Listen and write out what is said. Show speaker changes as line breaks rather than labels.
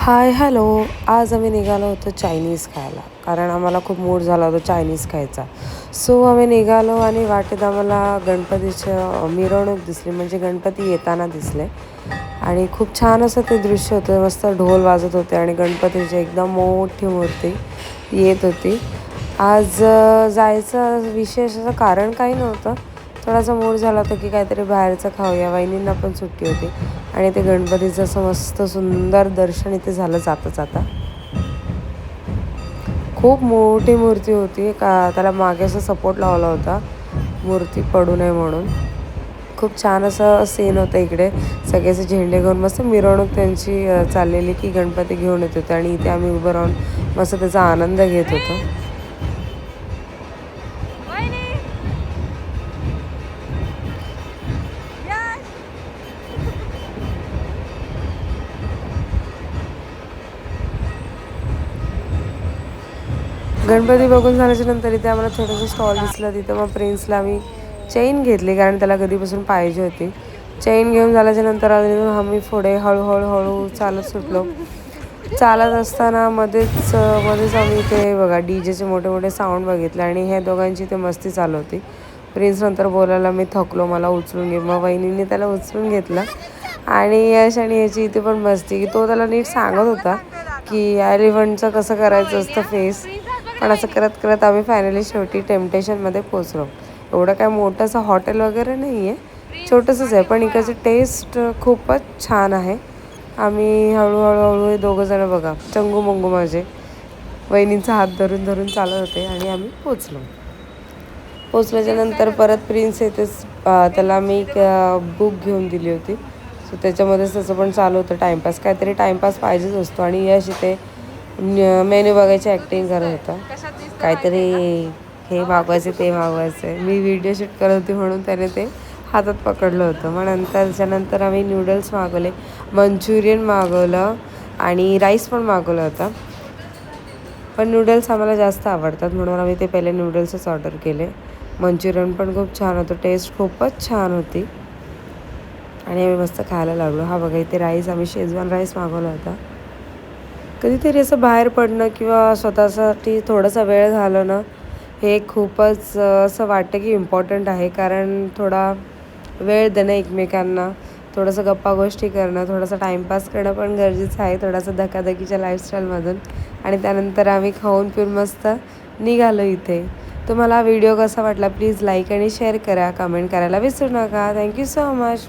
Hi hello. आज आम्ही निघालो होतो चायनीज खायला, कारण आम्हाला खूप मूड झाला होता चायनीज खायचा. सो आम्ही निघालो आणि वाटेत आम्हाला गणपतीचं मिरवणूक दिसली, म्हणजे गणपती येताना दिसले. आणि खूप छान असं ते दृश्य होतं. मस्त ढोल वाजत होते आणि गणपतीची एकदम मोठी मूर्ती येत होती. आज जायचं विशेष असं कारण काही नव्हतं. थोडासा मूड झाला होता की काहीतरी बाहेरचं खाऊया. वहिनींना पण सुट्टी होती आणि ते गणपतीचं असं मस्त सुंदर दर्शन इथे झालं जाता जाता. खूप मोठी मूर्ती होती, का त्याला मागे असं सपोर्ट लावला होता मूर्ती पडू नये म्हणून. खूप छान असं सीन होतं इकडे. सगळे असे झेंडे घेऊन मस्त मिरवणूक त्यांची चाललेली की गणपती घेऊन येत होते आणि इथे आम्ही उभं राहून मस्त त्याचा आनंद घेत होतो. गणपती बघून झाल्याच्या नंतर इथे आम्हाला छोटंसं स्टॉल दिसलं. तिथं मग प्रिन्सला आम्ही चेन घेतली, कारण त्याला कधीपासून पाहिजे होती. चेन घेऊन झाल्याच्या नंतर आम्ही पुढे हळूहळू चालत सुटलो. चालत असताना मध्येच आम्ही ते बघा डीजेचे मोठे मोठे साऊंड बघितले आणि ह्या दोघांची ते मस्ती चालू होती. प्रिन्स नंतर बोलायला, मी थकलो, मला उचलून घे. मग वहिनीने त्याला उचलून घेतलं आणि यश आणि याची इथे पण मस्ती की तो त्याला नीट सांगत होता की एलिफंटचं कसं करायचं असतं फेस. पण असं करत करत आम्ही फायनली शेवटी टेम्पटेशनमध्ये पोचलो. एवढं काय मोठं असं हॉटेल वगैरे नाही आहे, छोटंसंच आहे, पण इकडची टेस्ट खूपच छान आहे. आम्ही हळूहळू हे दोघं जण बघा चंगू मंगू माझे वहिनींचा हात धरून धरून चालत होते आणि आम्ही पोचल्याच्या नंतर परत प्रिन्स येतेच त्याला मी एक बुक घेऊन दिली होती. सो त्याच्यामध्येच त्याचं पण चालू होतं टाईमपास. काहीतरी टाईमपास पाहिजेच असतो आणि यश इथे मेन्यू बघायची ॲक्टिंग करत होता. काहीतरी हे मागवायचे ते मागवायचे. मी व्हिडिओ शूट करत होती म्हणून त्याने ते हातात पकडलं होतं. मग त्याच्यानंतर आम्ही नूडल्स मागवले, मंचुरियन मागवलं आणि राईस पण मागवला होता. पण नूडल्स आम्हाला जास्त आवडतात म्हणून आम्ही ते पहिले नूडल्सच ऑर्डर केले. मंचुरियन पण खूप छान होतं, टेस्ट खूपच छान होती आणि आम्ही मस्त खायला लागलो. हा बघा इथे राईस, आम्ही शेजवान राईस मागवला होता. कधीतरी असं बाहेर पडणं किंवा स्वतःसाठी थोडासा वेळ घालवणं हे खूपच असं वाटतं की इम्पॉर्टंट आहे, कारण थोडा वेळ देणं एकमेकांना, थोडंसं गप्पा गोष्टी करणं, थोडासा टाईमपास करणं पण गरजेचं आहे थोडासा धकाधकीच्या लाईफस्टाईलमधून. आणि त्यानंतर आम्ही खाऊन पिऊन मस्त निघालो इथे. तुम्हाला हा व्हिडिओ कसा वाटला प्लीज लाईक आणि शेअर करा, कमेंट करायला विसरू नका. Thank you so much.